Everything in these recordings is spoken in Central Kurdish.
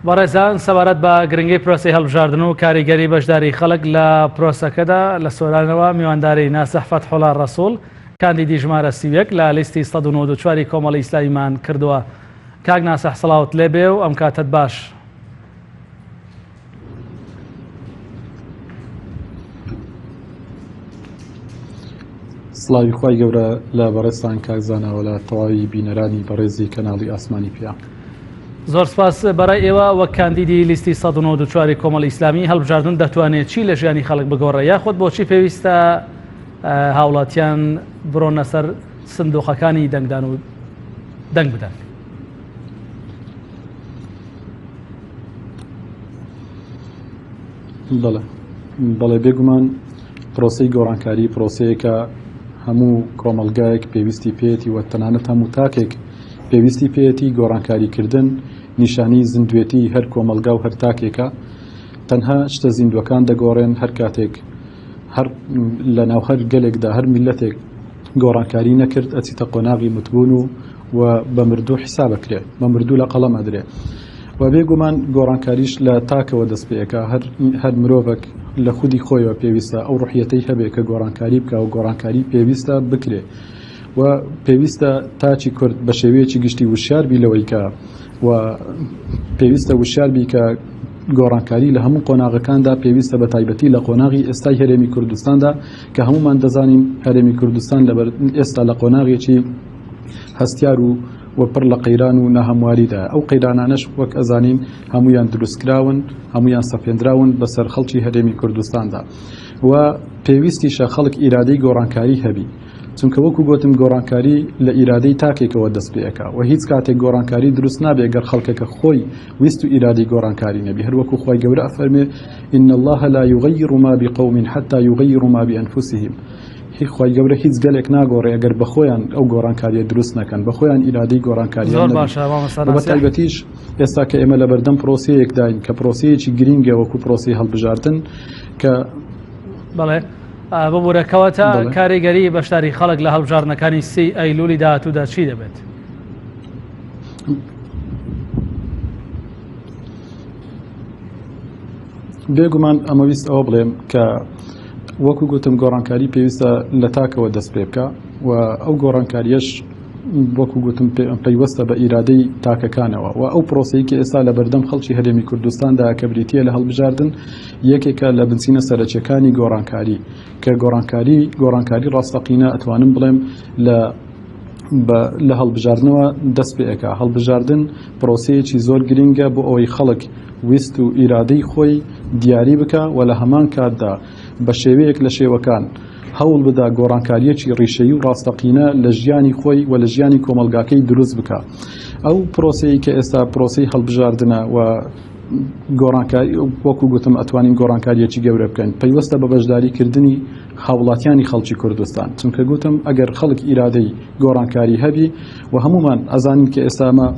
بەڕێزان سەبارەت بە گرنگی پرۆسی هەڵبژاردن و کاریگەری بەشداری خەڵک لە پرۆسەکەدا لە سۆرانەوە میوانداری ناسەح فەتحوڵا ڕەسوڵ کاندیدی ژمارە 31 لە لیستی 194 کۆمەڵی ئیسلامیمان کردووە. کاک ناسەح سڵاوت لێبێ و ئەم کاتت باش. سڵاوی خوای گەورە لە بەڕێستان کاکزانەوە لە تەواوی بینەرانی بەڕێزی کەناڵی ئاسمانی پیا. زۆر سپاس بەڕای ئێوە وەک کاندیدی لیستی 194 کۆمەڵی ئیسلامی هەڵبژاردن دەتوانێت چی لە ژیانی خەڵک بگۆڕێ یاخود بۆچی پێویستە هاوڵاتیان بڕۆنە سەر سندوقەکانی دەنگدان و دەنگ بدەن؟ بەڵێ بێگومان پرۆسەی گۆڕانکاری پرۆسەیەکە هەموو کۆمەلگایەک پێویستی پێێتی و تەنانەت هەموو تاکێک پێویستی پێێتی گۆڕانکاریکردن نیشانی زیندوێتی هەر کۆمەلگا و هەر تاکێکە. تەنها شتە زیندوەکان دەگۆڕێن هەر کاتێک هەر لە ناو هەر گەلێکدا هەر میلەتێک گۆڕانکاری نەکرد ئەچیتە قۆناغی متبوون و بە مردوو حیسابەکرێ بە مردوو لە قەڵەم ئەدرێ و بێگومان گۆڕانکاریش لە تاکەوە دەست پێەکە هەر مرۆڤک لە خودی خۆیەوە پێویستە ئەو ڕوحیەتەی هەبێ کە گۆڕانکاری بکە و گۆڕانکاری پێویستە بکرێ و پێویستە تاچی کورد بە شێوەیەکی گشتی وشاربی لەوەی کە و پێویستە وشاربی کە گۆڕانکاری لە هەموو قۆناغەکاندا پێویستە بە تایبەتی لە قۆناغی ئێستای هەرێمی کوردستاندا کە هەمومان دەزانین هەرێمی کوردستان لەبەر ئێستا لە قۆناغێکی هەستیار و پڕ لە قەیران و ناهەمواریدا ئەو قەیرانانەش وەک ئەزانین هەمویان دروستکراون هەمویان سەپێنراون بەسەر خەڵکی هەرێمی کوردستاندا و پێویستیشە خەڵک ئیرادەی گۆڕانکاری هەبی چونکە وەکو گوتم گۆڕانکاری لە ئیرادەی تاکێکەوە دەست پێەکە و هیچ کاتێک گۆڕانکاری دروست نابێ گەر خەڵکەکە خۆی ویست و ئیرادەی گۆڕانکاری نەبی هەر وەکو خوای گەورە ئەفەرمێ إن الله لا يغير ما بقوم حتى يغيروا ما بأنفسهم. خوای گەورە هیچ گەلێک ناگۆڕێ ئەگەر بە خۆیان ئەو گۆڕانکاریە دروست نەکەن بە خۆیان ئیرادەی گۆڕانکاریان بە تایبەتیش ئێستا کە ئێمە لە بەردەم پرۆسەیەک داین کە پرۆسەیەکی گرینگە وەکو پرۆسەی هەڵبژاردن کە بەڵێ ببوورەکەوەتە کاریگەری بەشداری خەڵک لە هەڵبژاردنەکانی 3 ئەیلولی داهاتوودا چی دەبێت؟ بێگومان ئەمەویست ئەوە بڵێم کە وەکو گوتم گۆڕانکاری پێویستە لە تاکەوە دەست پێ بکە و ئەو گۆڕانکاریەش وەکو گوتم پەیوەستە بە ئیرادەی تاکەکانەوە و ئەو پرۆسەی کە ئێستا لە بەردەم خەڵکی هەرێمی کوردستاندا کە بریتیە لە هەڵبژاردن یەکێکە لە بنچینە سەرەکیەکانی گۆڕانکاری کە گۆڕانکاری ڕاستەقینە ئەتوانم بڵێم لە هەڵبژاردنەوە دەست پێەکە. هەڵبژاردن پرۆسەیەکی زۆر گرینگە بۆ ئەوەی خەڵک ویست و ئیرادەی خۆی دیاری بکە و لە هەمان کاتدا بە شێوەیەک لە شێوەکان هەوڵ بدا گۆڕانکاریەکی ڕیشەیی و ڕاستەقینە لە ژیانی خۆی و لە ژیانی کۆمەلگاکەی دروست بکە. ئەو پرۆسەیە کە ئێستا پرۆسەی هەڵبژاردنە و گۆڕانکاری وەکو گوتم ئەتوانین گۆڕانکاریەکی گەورە بکەین پەیوەستە بە بەشداریکردنی هاوڵاتیانی خەڵکی کوردستان چونکە گوتم ئەگەر خەڵک ئیرادەی گۆڕانکاری هەبی و هەمومان ئەزانین کە ئێستامە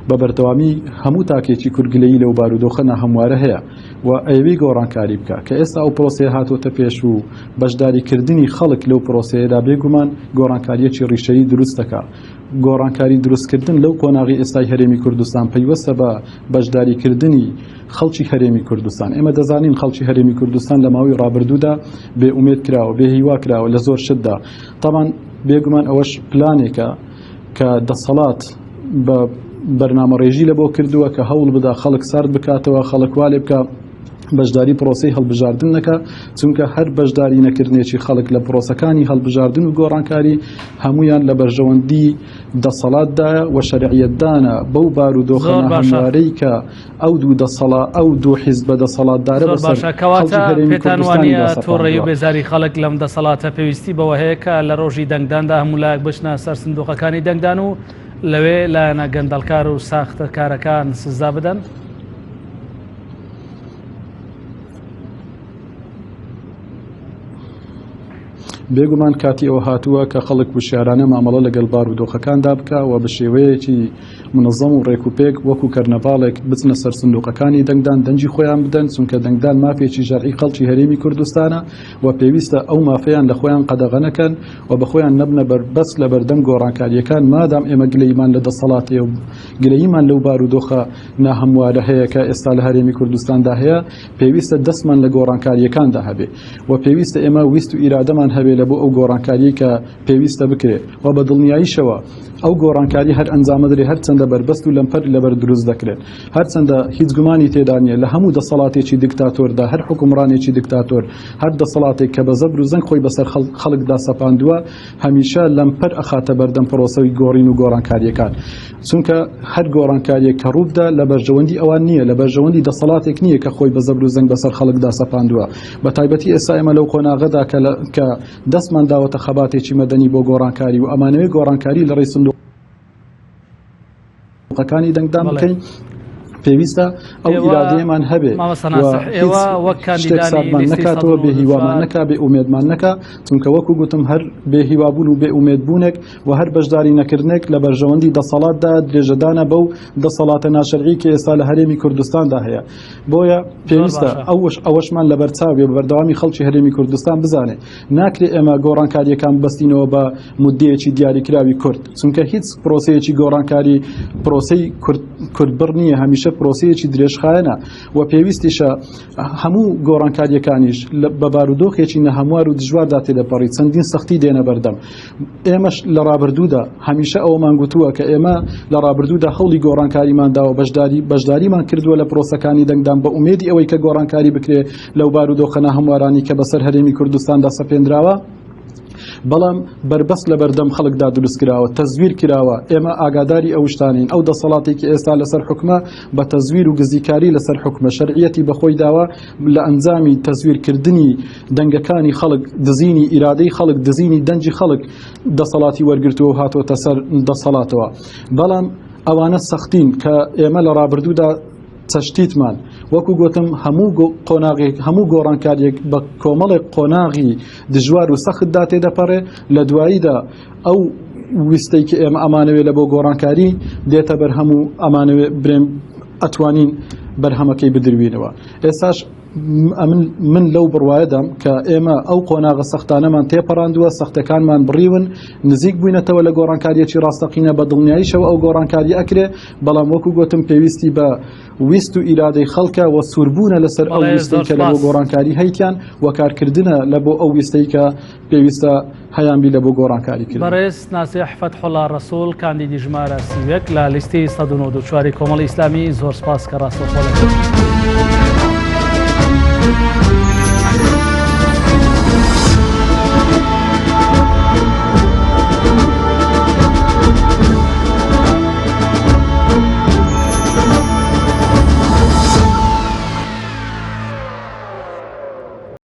بە بەردەوامی هەموو تاکێکی کورگلەیی لەو بارودۆخە ناهەموارە هەیە و ئەوەی گۆڕانکاری بکە کە ئێستا ئەو پرۆسەیە هاتۆتە پێش و بەشداریکردنی خەڵک لەو پرۆسەیەدا بێگومان گۆڕانکاریەکی ڕیشەیی دروست دەکات. گۆڕانکاری دروستکردن لەو قۆناغی ئێستای هەرێمی کوردستان پەیوەستە بە بەشداریکردنی خەڵکی هەرێمی کوردستان. ئێمە دەزانین خەڵکی هەرێمی کوردستان لە ماوەی ڕابردوودا بێئومێد کراوە بێهیوا کراوە لە زۆر شتدا تاوان بێگومان ئەوەش پلانێکە کە دەسەڵات بە بەرنامەڕێژی لە بۆ کردووە کە هەوڵ بدا خەڵک سارد بکاتەوە خەڵک والێ بکە بەشداری پرۆسەی هەڵبژاردن نەکە چونکە هەر بەشداری نەکردنێکی خەڵک لە پرۆسەکانی هەڵبژاردن و گۆڕانکاری هەمویان لە بەرژەوەندی دەسەڵاتدایە و شەرعیەتدانە بەو بارودۆخە ناهەموارەی کە ئەو دوو حیزب بە دەسەڵاتدارە باشەکەواتە پێتان وانە تۆڕەیی و بێزاری خەڵک لەم دەسەڵاتە پێویستی بەوە هەیە کە لە ڕۆژی دەنگداندا هەموو لایەک بچنە سەر سندوقەکانی دەنگدان و لەوێ لایەنە گەندەڵکار و ساختەکارەکان سزا بدەن؟ بێگومان کاتی ئەوە هاتووە کە خەڵک وشارانە مامەڵە لەگەڵ بارودۆخەکاندا بکە و بە شێوەیەکی منظم و ڕێکوپێک وەکو کەرنەڤاڵێک بچنە سەر سندوقەکانی دەنگدان دەنجی خۆیان بدەن چونکە دەنگدان مافێکی ژەرعی خەڵکی هەرێمی کوردستانە و پێویستە ئەو مافەیان لە خۆیان قەدەغە نەکەن و بە خۆیان نەبنە بەس لە بەردەم گۆڕانکاریەکان مادام ئێمە گلەیمان لە دەسەڵاتێ و گلەییمان لەو بارودۆخە ناهەموارە هەیە کە ئێستا لە هەرێمی کوردستاندا هەیە پێویستە دەستمان لە گۆڕانکاریەکاندا هەبێ و پێویستە ئێمە ویست و ئیرادەمان هەبێ لە بۆ ئەو گۆڕانکاریە کە پێویستە بکرێت و بە دڵنیاییشەوە ئەو گۆڕانکاری هەر ئەنجامەدرێ هەر چەندە بەربەست و لەمپەر لەبەر دروست دەکرێت هەر چەندە هیچ گومانی تێدا نیە لە هەموو دەسەڵاتێکی دیکتاتۆردا هەر حکومڕانێکی دیکتاتۆر هەر دەسەڵاتێک کە بە زەبر و زەنگ خۆی بەسەر خەڵکدا سەپاندووە هەمیشە لەمپەر ئەخاتە بەردەم پرۆسەوی گۆڕین و گۆڕانکاریەکان چونکە هەر گۆڕانکاریەک کە ڕووبدا لە بەرژەوەندی ئەوان نییە لە بەرژەوەندی دەسەڵاتێک نییە کە خۆی بە زەبر و زەنگ بەسەر خەڵکدا سەپاندووە بە تایبەتی ئێستا ئێمە لەو قۆناغەدا کە دەستمان داوەتە خەباتێکی مەدەنی بۆ گۆڕانکاری و ئەمانەوەی گۆڕانکاری لە ڕێی سندوقەکانی دەنگدان بکەین پێویستە ئەو ئیرادەیەمان هەبێ شتێک سادمان نەکاتەوە بێهیوامان نەکا بێ ئومێدمان نەکا چونکە وەکو گوتم هەر بێهیوابوون و بێ ئومێدبوونێک و هەر بەشداری نەکردنێک لە بەرژەوەندی دەسەڵاتدا درێژەدانە بەو دەسەڵاتە ناشەرعی کە ئێستا لە هەرێمی کوردستاندا هەیە بۆیە پێویستە ئەوەشمان لە بەرچاوێ بە بەردەوامی خەڵکی هەرێمی کوردستان بزانێ ناکرێ ئێمە گۆڕانکاریەکان بەستینەوە بە مودەیەکی دیاریکراوی کورد چونکە هیچ پرۆسەیەکی گۆڕانکاری پرۆسەی کوردبڕ نییە هەمیشە پرۆسەیەکی درێژخایەنە و پێویستیشە هەموو گۆڕانکاریەکانیش بە بارودۆخێکی نەهەموار و دژواردا تێدەپەڕی چەندین سەختی دێنە بەردەم ئێمەش لە ڕابردوودا هەمیشە ئەومان گوتووە کە ئێمە لە ڕابردوودا هەوڵی گۆڕانکاریماندا و بەشداریمان کردووە لە پرۆسەکانی دەنگدان بە ئومێدی ئەوەی کە گۆڕانکاری بکرێ لەو بارودۆخە ناهەموارانی کە بەسەر هەرێمی کوردستاندا سەپێنراوە بەڵام بربەست لە بەردەم خەڵکدا دروست کراوە تەزویر کراوە ئێمە ئاگاداری ئەو شتانین ئەو دەسەڵاتێکی ئێستا لەسەر حکومە بە تەزویر و گزیکاری لەسەر حکومە شەرعیەتی بەخۆی داوە لە ئەنجامی تەزویرکردنی دەنگەکانی خەڵک دزینی ئیرادەی خەڵک دزینی دەنجی خەڵک دەسەڵاتی وەرگرتووە و هاتوۆتە سەر دەسەڵاتەوە بەڵام ئەوانە سەختین کە ئێمە لە ڕابردوودا چەشتیتمان وەکو گوتم هەموو گۆڕانکاریەک بە کۆمەڵێک قۆناغی دژوار و سەختدا تێدەپەڕێ لە دواییدا ئەو ویستەی کە ئێمە ئەمانەوێ لە بۆ گۆڕانکاری دێتە بەر هەموو ئەمانەوێ برێم ئەتوانین بەرهەمەکەی بدروینەوە ئێستاش من لەو بڕوایەدام کە ئێمە ئەو قۆناغە سەختانەمان تێپەڕاندووە سەختەکانمان بڕیون نزیک بووینەتەوە لە گۆڕانکاریەکی ڕاستەقینە بە دڵنیاییشەوە ئەو گۆڕانکاری ئەکرێ بەڵام وەکو گوتم پێویستی بە ویست و ئیرادەی خەڵکە و سووربوونە لەسەر ئەو ویستەی کە لە بۆ گۆڕانکاری هەیتیان و کارکردنە لە بۆ ئەو ویستەی کە پێویستە هەیانبی لە بۆ گۆڕانکاری کرد بەڕێز ناسیح فەتحوڵا ڕەسوول کاندیدی ژمارە 31 لە لیستی 194 کۆمەڵی ئیسلامی زۆر سپاس کە ڕاستەوخۆ